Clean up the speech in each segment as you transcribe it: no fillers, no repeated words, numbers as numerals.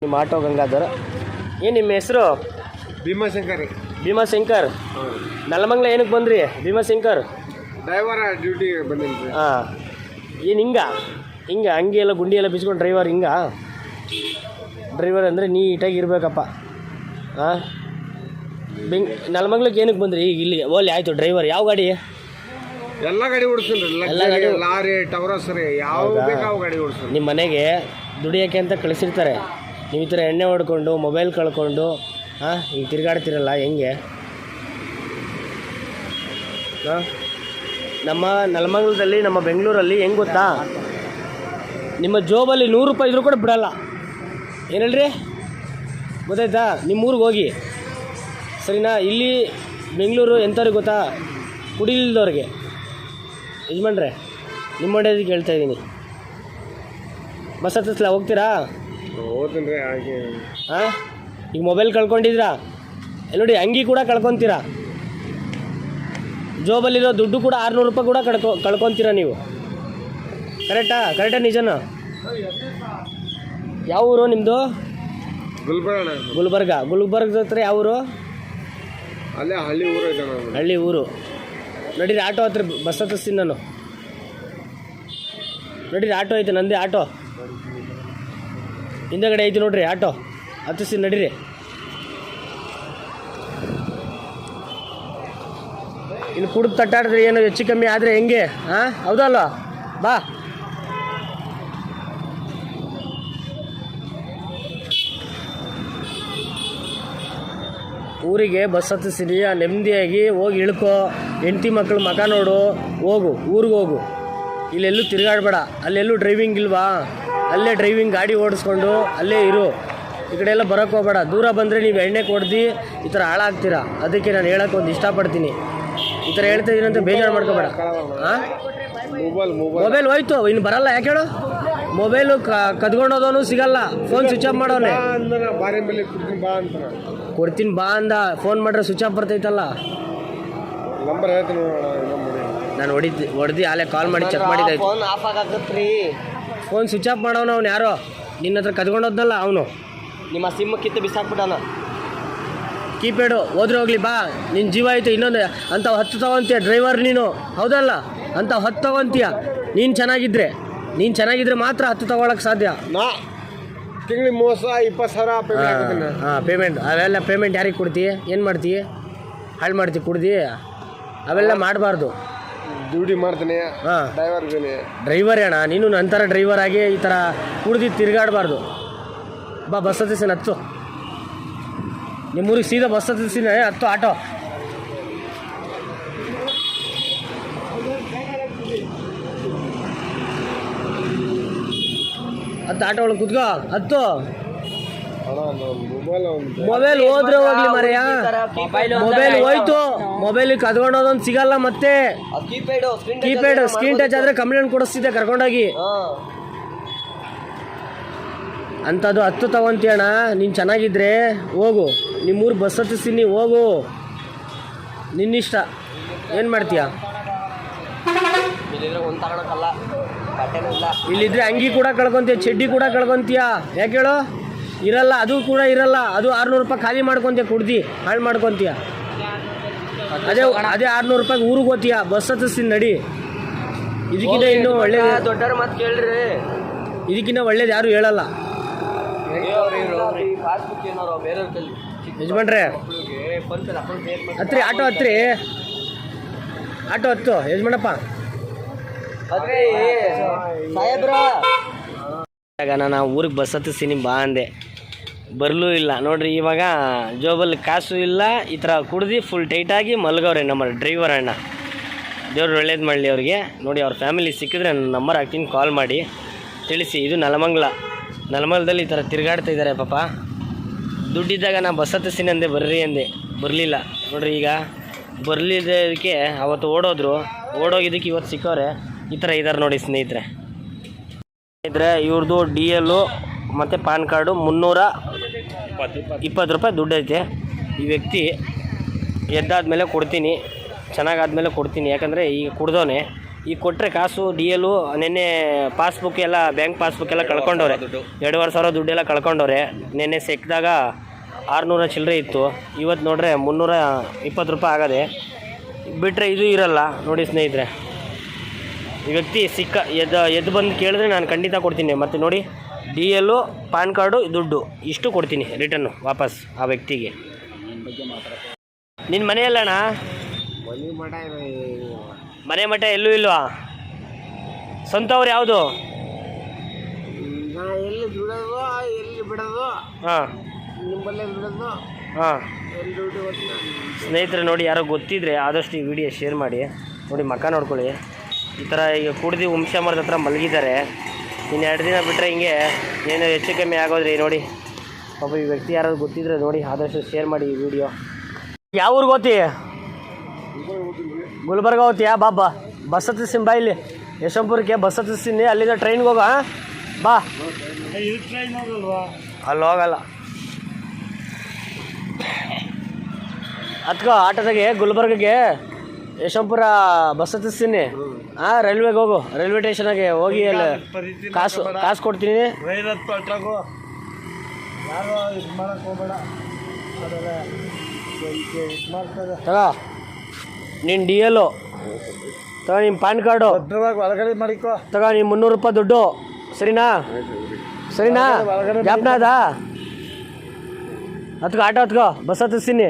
ನಿಮ್ಮ ಆಟೋ ಗಂಗಾಧರ್. ಏನು ನಿಮ್ಮ ಹೆಸರು? ಭೀಮಾಶಂಕರ್. ಭೀಮಾಶಂಕರ್. ನೆಲಮಂಗಲ ಏನಕ್ಕೆ ಬಂದ್ರಿ? ಭೀಮಾಶಂಕರ್ ಡ್ರೈವರ್ ಡ್ಯೂಟಿಗೆ ಬಂದಿನಿ. ಹಾಂ, ಏನು ಹಿಂಗೆ ಅಂಗಿ ಎಲ್ಲ ಗುಂಡಿ ಎಲ್ಲ ಬಿಚ್ಕೊಂಡು ಡ್ರೈವರ್ ಡ್ರೈವರ್ ಅಂದರೆ ನೀಟಾಗಿ ಇರಬೇಕಪ್ಪ. ಹಾಂ, ನೆಲಮಂಗ್ಲಕ್ಕೆ ಏನಕ್ಕೆ ಬಂದ್ರಿ? ಈಗ ಇಲ್ಲಿಗೆ ಓಲಿ ಆಯಿತು. ಡ್ರೈವರ್ ಯಾವ ಗಾಡಿ? ಎಲ್ಲ ಗಾಡಿ ಓಡಿಸ್ತೀನಿ. ಎಲ್ಲ ಗಾಡಿ, ಲಾರಿ, ಟವರಸ್ ರೀ, ಯಾವ ಬೇಕಾವು ಗಾಡಿ ಓಡಿಸ್ತೀನಿ. ನಿಮ್ಮ ಮನೆಗೆ ದುಡಿಯೋಕ್ಕೆ ಅಂತ ಕಳಿಸಿರ್ತಾರೆ, ನೀವು ಈ ಥರ ಎಣ್ಣೆ ಹೊಡ್ಕೊಂಡು ಮೊಬೈಲ್ ಕಳ್ಕೊಂಡು ಈಗ ತಿರುಗಾಡ್ತಿರಲ್ಲ, ಹೆಂಗೆ? ನಮ್ಮ ನೆಲಮಂಗಲದಲ್ಲಿ, ನಮ್ಮ ಬೆಂಗಳೂರಲ್ಲಿ ಹೆಂಗೆ ಗೊತ್ತಾ, ನಿಮ್ಮ ಜೋಬಲ್ಲಿ 100 ರೂಪಾಯಿ ಇದ್ರೂ ಕೂಡ ಬಿಡಲ್ಲ. ಏನು ಹೇಳ್ರಿ, ಗೊತ್ತಾಯ್ತಾ? ನಿಮ್ಮ ಊರಿಗೆ ಹೋಗಿ, ಸರಿನಾ? ಇಲ್ಲಿ ಬೆಂಗಳೂರು ಎಂಥವ್ರಿಗೆ ಗೊತ್ತಾ? ಕುಡಿಲಿಲ್ದವ್ರಿಗೆ. ಯಜಮಾನ್ರೆ, ನಿಮ್ಮ ಹೊಡೆಯೋದಕ್ಕೆ ಹೇಳ್ತಾ ಇದ್ದೀನಿ. ಬಸ್ ಹತ್ತಿಸ್ಲಾ, ಹೋಗ್ತೀರಾ? ಹೋಗ್ತೀನಿ ರೀ. ಹಾಗೆ ಹಾಂ, ಈಗ ಮೊಬೈಲ್ ಕಳ್ಕೊಂಡಿದ್ದೀರಾ, ನೋಡಿ ಅಂಗಿ ಕೂಡ ಕಳ್ಕೊತೀರಾ, ಜೋಬಲ್ಲಿರೋ ದುಡ್ಡು ಕೂಡ 600 ರೂಪಾಯಿ ಕೂಡ ಕಳ್ಕೊತೀರಾ ನೀವು. ಕರೆಕ್ಟಾ ನಿಜನಾ? ಯಾವ ಊರು ನಿಮ್ಮದು? ಗುಲ್ಬರ್ಗ ಹತ್ರ ಯಾವ ಊರು? ಅಲ್ಲೇ ಹಳ್ಳಿ ಊರು ಇದೆ. ಹಳ್ಳಿ ಊರು. ನೋಡಿರಿ, ಆಟೋ ಹತ್ರ ಬಸ್ ಹತ್ತಿಸ್ತೀನಿ ನಾನು. ನೋಡಿರಿ, ಆಟೋ ಐತೆ, ನಂದೇ ಆಟೋ ಹಿಂದಗಡೆ ಐತಿ ನೋಡ್ರಿ, ಆಟೋ ಹತ್ತಿಸ್ತೀನಿ ನಡೀರಿ. ಇನ್ನು ಕುಡಿದು ತಟ್ಟಾಡಿದ್ರೆ ಏನು ಹೆಚ್ಚು ಕಮ್ಮಿ ಆದರೆ ಹೆಂಗೆ? ಹಾಂ, ಹೌದಲ್ಲ? ಬಾ. ಊರಿಗೆ ಬಸ್ ಹತ್ತಿಸ್ತೀನಿ, ನೆಮ್ಮದಿಯಾಗಿ ಹೋಗಿ ಇಳ್ಕೊ, ಹೆಂಡತಿ ಮಕ್ಕಳು ಮಕ ನೋಡು, ಹೋಗು, ಊರಿಗೆ ಹೋಗು. ಇಲ್ಲೆಲ್ಲೂ ತಿರುಗಾಡಬೇಡ. ಅಲ್ಲೆಲ್ಲೂ ಡ್ರೈವಿಂಗ್ ಇಲ್ವಾ? ಅಲ್ಲೇ ಡ್ರೈವಿಂಗ್ ಗಾಡಿ ಓಡಿಸ್ಕೊಂಡು ಅಲ್ಲೇ ಇರು. ಈ ಕಡೆ ಎಲ್ಲ ಬರೋಕ್ಕೆ ಹೋಗಬೇಡ. ದೂರ ಬಂದರೆ ನೀವು ಎಣ್ಣೆ ಕೊಡ್ದು ಈ ಥರ ಹಾಳಾಗ್ತೀರಾ. ಅದಕ್ಕೆ ನಾನು ಹೇಳೋಕ್ಕೆ ಒಂದು ಇಷ್ಟಪಡ್ತೀನಿ. ಈ ಥರ ಹೇಳ್ತಾ ಇದ್ದೀನಿ ಅಂತ ಬೇಜಾರು ಮಾಡ್ಕೋಬೇಡ. ಹಾಂ, ಮೊಬೈಲ್ ಹೋಯ್ತು, ಇನ್ನು ಬರಲ್ಲ. ಯಾಕೆ ಹೇಳು? ಮೊಬೈಲು ಕದ್ಕೊಂಡೋದವನು ಸಿಗಲ್ಲ, ಫೋನ್ ಸ್ವಿಚ್ ಆಫ್ ಮಾಡೋನೆ. ಕೊಡ್ತೀನಿ ಬಾ ಅಂದ, ಫೋನ್ ಮಾಡ್ರೆ ಸ್ವಿಚ್ ಆಫ್ ಬರ್ತೈತಲ್ಲ. ನಂಬರ್ ಹೇಳ್ತೀನಿ, ನಾನು ಹೊಡೆದು ಆಲೇ ಕಾಲ್ ಮಾಡಿ ಚೆಕ್ ಮಾಡಿದ್ದಾಯ್ತು. ಫೋನ್ ಆಫ್ ಆಗತ್ರಿ. ಫೋನ್ ಸ್ವಿಚ್ ಆಫ್ ಮಾಡೋನು ಅವ್ನು ಯಾರೋ, ನಿನ್ನ ಹತ್ರ ಕದ್ಕೊಂಡೋದ್ನಲ್ಲ ಅವನು. ನಿಮ್ಮ ಸಿಮ್ ಕಿತ್ತು ಬಿಸಾಕ್ಬಿಟ್ಟಾನ. ಕೀಪ್ಯಾಡು ಹೋದ್ರೆ ಹೋಗ್ಲಿ, ಬಾ. ನಿನ್ನ ಜೀವ ಆಯಿತು. ಇನ್ನೊಂದು ಅಂಥವು 10 ತಗೊಂತೀಯ ಡ್ರೈವರ್ ನೀನು, ಹೌದಲ್ಲ? ಅಂಥವು 10 ತಗೊಂತೀಯ. ನೀನು ಚೆನ್ನಾಗಿದ್ರೆ ಮಾತ್ರ 10 ತಗೊಳಕ್ಕೆ ಸಾಧ್ಯ. ನಾ ತಿಂಗಳಿಗೆ 30,000-20,000 ಪೇಮೆಂಟ್. ಹಾಂ, ಪೇಮೆಂಟ್ ಅವೆಲ್ಲ ಪೇಮೆಂಟ್ ಯಾರಿಗೆ ಕೊಡ್ತೀಯ? ಏನು ಮಾಡ್ತೀಯ? ಹಾಳು ಮಾಡ್ತೀವಿ ಕುಡ್ದು. ಅವೆಲ್ಲ ಮಾಡಬಾರ್ದು. ಡ್ಯೂಟಿ ಮಾಡ್ತೀನಿ. ಹಾಂ, ಡ್ರೈವರ್ ಅಣ್ಣ ನೀನು. ನಂತರ ಡ್ರೈವರ್ ಆಗಿ ಈ ಥರ ಕುಡ್ದು ತಿರುಗಾಡಬಾರ್ದು. ಬಾ, ಬಸ್ ಹತ್ತಿಸ್ತೀನಿ, ಹತ್ತು. ನಿಮ್ಮೂರಿಗೆ ಸೀದಾ ಬಸ್ ಹತ್ತಿಸ್ತೀನಿ, ಹತ್ತು ಆಟೋ. ಆಟೋ ಒಳಗೆ ಕುತ್ಕೋ, ಹತ್ತು. ಮೊಬೈಲ್ ಹೋದ್ರೆ ಹೋಗ್ಲಿ ಮರೆಯ, ಮೊಬೈಲ್ ಹೋಯ್ತು. ಮೊಬೈಲಿಗೆ ಕದ್ಕೊಂಡೋದೊಂದು ಸಿಗಲ್ಲ ಮತ್ತೆ. ಕೀಪ್ಯಾಡ್ ಸ್ಕ್ರೀನ್ ಟಚ್ ಆದರೆ ಕಂಪ್ಲೇಂಟ್ ಕೊಡಿಸ್ತಿದ್ದೆ ಕರ್ಕೊಂಡೋಗಿ. ಅಂಥದ್ದು 10 ತಗೊಂತೀಯಣ್ಣ. ನೀನು ಚೆನ್ನಾಗಿದ್ರೆ ಹೋಗು, ನಿಮ್ಮೂರು ಬಸ್ ಹತ್ತಿಸ್ತೀನಿ, ಹೋಗು, ನಿನ್ನಿಷ್ಟ. ಏನು ಮಾಡ್ತೀಯ? ಇಲ್ಲಿದ್ರೆ ಅಂಗಿ ಕೂಡ ಕಳ್ಕೊತೀಯ, ಚಡ್ಡಿ ಕೂಡ ಕಳ್ಕೊತೀಯ. ಯಾಕೆ ಹೇಳು? ಇರಲ್ಲ, ಅದು ಕೂಡ ಇರಲ್ಲ. ಅದು 600 ರೂಪಾಯಿ ಖಾಲಿ ಮಾಡ್ಕೊತೀಯ, ಕುಡ್ದು ಹಾಳು ಮಾಡ್ಕೊತೀಯ. ಅದೇ 600 ರೂಪಾಯಿಗೆ ಊರಿಗೆ ಹೋಗ್ತೀಯ, ಬಸ್ ಹತ್ತಿಸ್ತೀನಿ ನಡಿ. ಇದಕ್ಕಿಂತ ಇನ್ನೂ ಒಳ್ಳೇದು, ದೊಡ್ಡವ್ರ ಮಾತು ಕೇಳ್ರಿ. ಇದಕ್ಕಿಂತ ಒಳ್ಳೇದು ಯಾರು ಹೇಳಲ್ಲ. ಯಜಮಾನ್ರೆ, ಹತ್ರಿ ಆಟೋ, ಹತ್ತು ಯಜಮಾನಪ್ಪ. ನಾನು ಊರಿಗೆ ಬಸ್ ಹತ್ತಿಸ್ತೀನಿ ಬಾ ಅಂದೆ, ಬರಲೂ ಇಲ್ಲ. ನೋಡ್ರಿ, ಇವಾಗ ಜೋಬಲ್ಲಿ ಕಾಸು ಇಲ್ಲ. ಈ ಥರ ಕುಡ್ದು ಫುಲ್ ಟೈಟಾಗಿ ಮಲಗವ್ರೆ ನಮ್ಮ ಡ್ರೈವರ್ ಅಣ್ಣ. ದೇವ್ರು ಒಳ್ಳೇದು ಮಾಡಲಿ ಅವ್ರಿಗೆ. ನೋಡಿ, ಅವ್ರ ಫ್ಯಾಮಿಲಿ ಸಿಕ್ಕಿದ್ರೆ ನನ್ನ ನಂಬರ್ ಹಾಕ್ತೀನಿ, ಕಾಲ್ ಮಾಡಿ ತಿಳಿಸಿ. ಇದು ನೆಲಮಂಗಲದಲ್ಲಿ ಈ ಥರ ತಿರುಗಾಡ್ತಾ ಇದ್ದಾರೆ ಪಾಪ. ದುಡ್ಡಿದ್ದಾಗ ನಾನು ಬಸ್ ಹತ್ತಿಸ್ತೀನಿ ಅಂದೆ, ಬರ್ರಿ ಅಂದೆ, ಬರಲಿಲ್ಲ. ನೋಡ್ರಿ, ಈಗ ಬರಲಿದ್ದಕ್ಕೆ ಅವತ್ತು ಓಡೋಗಿದ್ದಕ್ಕೆ ಇವತ್ತು ಸಿಕ್ಕವ್ರೆ. ಈ ಥರ ಇದ್ದಾರೆ ನೋಡಿ ಸ್ನೇಹಿತರೆ. ಇವ್ರದ್ದು DL ಮತ್ತು ಪಾನ್ ಕಾರ್ಡು 320 ರೂಪಾಯಿ ದುಡ್ಡು ಐತೆ. ಈ ವ್ಯಕ್ತಿ ಎದ್ದಾದ್ಮೇಲೆ ಕೊಡ್ತೀನಿ, ಚೆನ್ನಾಗಾದ್ಮೇಲೆ ಕೊಡ್ತೀನಿ. ಯಾಕಂದರೆ ಈಗ ಕುಡ್ದವನೇ ಈಗ ಕೊಟ್ಟರೆ ಕಾಸು ಡಿ ಎಲ್ಲು ನಿನ್ನೆ ಪಾಸ್ಬುಕ್ ಎಲ್ಲ ಬ್ಯಾಂಕ್ ಪಾಸ್ಬುಕ್ ಎಲ್ಲ ಕಳ್ಕೊಂಡವ್ರೆ. 2,500 ದುಡ್ಡೆಲ್ಲ ಕಳ್ಕೊಂಡವ್ರೆ. ನಿನ್ನೆ ಸಿಕ್ಕಿದಾಗ 600 ಚಿಲ್ಲರೆ ಇತ್ತು. ಇವತ್ತು ನೋಡ್ರೆ 320 ರೂಪಾಯಿ ಆಗದೆ. ಬಿಟ್ಟರೆ ಇದು ಇರಲ್ಲ ನೋಡಿ ಸ್ನೇಹಿತರೆ. ಈ ವ್ಯಕ್ತಿ ಎದ್ದು ಬಂದು ಕೇಳಿದ್ರೆ ನಾನು ಖಂಡಿತ ಕೊಡ್ತೀನಿ. ಮತ್ತು ನೋಡಿ ಡಿ ಎಲ್ಲು ಪಾನ್ ಕಾರ್ಡು ದುಡ್ಡು ಇಷ್ಟು ಕೊಡ್ತೀನಿ ರಿಟರ್ನು ವಾಪಸ್ ಆ ವ್ಯಕ್ತಿಗೆ. ನಿನ್ನ ಮನೆಯಲ್ಲಣ್ಣ? ಮನೆ ಮಠ ಎಲ್ಲೂ ಇಲ್ವಾ? ಸ್ವಂತವ್ರು ಯಾವುದು? ಎಲ್ಲಿ ದುಡೋದು ಎಲ್ಲಿ ಬಿಡೋದು ಹಾಂ ನಿಮ್ಮಲ್ಲೇ ಬಿಡೋದು ಹಾಂ. ಎಲ್ಲಿ ದುಡ್ಡು ಸ್ನೇಹಿತರೆ ನೋಡಿ, ಯಾರೋ ಗೊತ್ತಿದ್ರೆ ಆದಷ್ಟು ಈ ವಿಡಿಯೋ ಶೇರ್ ಮಾಡಿ. ನೋಡಿ ಮಕ್ಕ ನೋಡ್ಕೊಳ್ಳಿ. ಈ ಥರ ಈಗ ಕುಡ್ದು ವಂಶಮರದ ಹತ್ರ ಮಲಗಿದ್ದಾರೆ. ಇನ್ನು 2 ದಿನ ಬಿಟ್ಟರೆ ಹಿಂಗೆ ಏನೋ ಹೆಚ್ಚು ಕಮ್ಮಿ ಆಗೋದ್ರಿ. ನೋಡಿ ಪಾಪ ಈ ವ್ಯಕ್ತಿ ಯಾರಾದ್ರು ಗೊತ್ತಿದ್ರೆ ನೋಡಿ ಆದಷ್ಟು ಶೇರ್ ಮಾಡಿ ಈ ವಿಡಿಯೋ. ಯಾವ ಊರಿಗೆ ಹೋಗ್ತಿ? ಗುಲ್ಬರ್ಗ ಹೋಗ್ತೀಯಾ? ಬಾ ಬಸ್ ಹತ್ತಿಸ್ತೀನಿ ಬಾ. ಇಲ್ಲಿ ಯಶವಂತಪುರಕ್ಕೆ ಬಸ್ ಹತ್ತಿಸ್ತೀನಿ. ಅಲ್ಲಿಂದ ಟ್ರೈನ್ಗೆ ಹೋಗ ಬಾ. ಅಲ್ಲಿ ಹೋಗಲ್ಲ. ಹತ್ಕೋ ಆಟೋದಾಗೆ ಗುಲ್ಬರ್ಗಗೆ ಯಶವಂತಪುರ ಬಸ್ ಹತ್ತಿಸ್ತೀನಿ. ಹಾಂ, ರೈಲ್ವೆಗೆ ಹೋಗು. ರೈಲ್ವೆ ಸ್ಟೇಷನಾಗೆ ಹೋಗಿ ಅಲ್ಲಿ ಕಾಸು ಕೊಡ್ತೀನಿ. ತಗೋ ನಿನ್ನ ಡಿ ಎಲ್ಲು ತಗೋ, ನಿಮ್ಮ ಪಾನ್ ಕಾರ್ಡು ಒಳಗಡೆ ಮಾಡಿಕೋ. ತಗೋ, ನಿಮ್ಮ 300 ರೂಪಾಯಿ ದುಡ್ಡು. ಸರಿನಾ? ಜ್ಞಾಪನ ಅದಾ? ಹತ್ಕೋ ಆಟೋ ಹತ್ಕೋ, ಬಸ್ ಹತ್ತಿಸ್ತೀನಿ.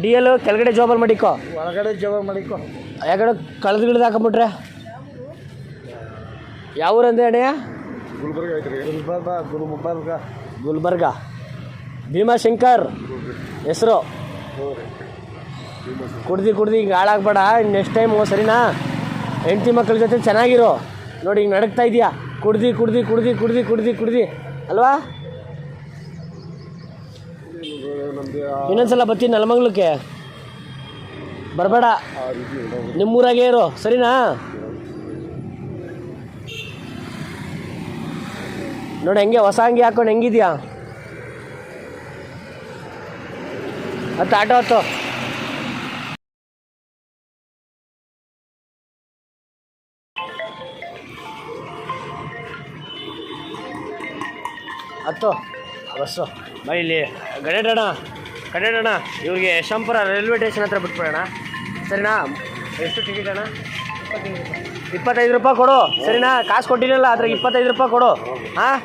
ಡಿ ಎಲ್ಲು ಕೆಳಗಡೆ ಜೋಬಲ್ಲಿ ಮಾಡಿಕೋ. ಒಳಗಡೆ ಜವಾಬ್ ಮಾಡಿಕೋ. ಯಾಕಡೆ ಕಳೆದು ಹಾಕೊಂಬಿಟ್ರೆ ಯಾವ ಊರಂದ್ರೆ ಅಣ್ಣಯ್ಯ? ಗುಲ್ಬರ್ಗ ಐತ್ರಿ. ಗುಲ್ಬರ್ಗ ಭೀಮಾಶಂಕರ್ ಹೆಸರು. ಕುಡ್ದು ಹಿಂಗೆ ಹಾಳಾಗ್ಬೇಡ. ನೆಕ್ಸ್ಟ್ ಟೈಮು ಸರಿನಾ? ಹೆಂಡತಿ ಮಕ್ಕಳ ಜೊತೆ ಚೆನ್ನಾಗಿರೋ. ನೋಡಿ ಹಿಂಗೆ ನಡಕ್ತಾ ಇದೆಯಾ ಕುಡ್ದು ಅಲ್ವಾ? ಇನ್ನೊಂದ್ಸಲ ಬರ್ತೀನಿ ನೆಲಮಂಗ್ಲಕ್ಕೆ. ಬರಬೇಡ, ನಿಮ್ಮೂರಾಗೆ ಇರು. ಸರಿನಾ? ನೋಡಿ ಹೆಂಗೆ ಹೊಸ ಅಂಗಿ ಹಾಕೊಂಡು ಹೆಂಗಿದ್ಯಾ? ಆಟೋ ಹತ್ತು. ಬಸ್ಸು ಬಾ. ಇಲ್ಲಿ ಗಡೇಡಣ ಇವ್ರಿಗೆ ಯಶವಂತಪುರ ರೈಲ್ವೆ ಸ್ಟೇಷನ್ ಹತ್ರ ಬಿಟ್ಬಿಡೋಣ. ಸರಿನಾ? ಎಷ್ಟು ಟಿಕೆಟ್ ಅಣ್ಣ? 25 ರೂಪಾಯಿ ಕೊಡು. ಸರಿನಾ? ಕಾಸು ಕೊಟ್ಟಿರಲ್ಲ, ಅದ್ರಾಗ 25 ರೂಪಾಯಿ ಕೊಡು. ಹಾಂ,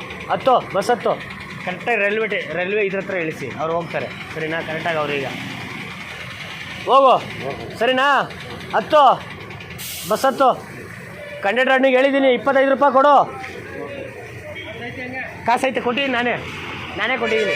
ಬಸ್ ಹತ್ತು. ಕರೆಕ್ಟಾಗಿ ರೈಲ್ವೆ ಇದ್ರ ಹತ್ರ ಇಳಿಸಿ, ಅವ್ರು ಹೋಗ್ತಾರೆ. ಸರಿನಾ? ಕರೆಕ್ಟಾಗಿ ಅವ್ರು ಈಗ ಹೋಗು. ಸರಿನಾ? ಬಸ್ ಹತ್ತು. ಕಂಡಕ್ಟರ್ನಿಗೆ ಹೇಳಿದ್ದೀನಿ 25 ರೂಪಾಯಿ ಕೊಡು. ಕಾಸೈತೆ ಕೊಟ್ಟಿದ್ದೀನಿ, ನಾನೇ ಕೊಟ್ಟಿದ್ದೀನಿ.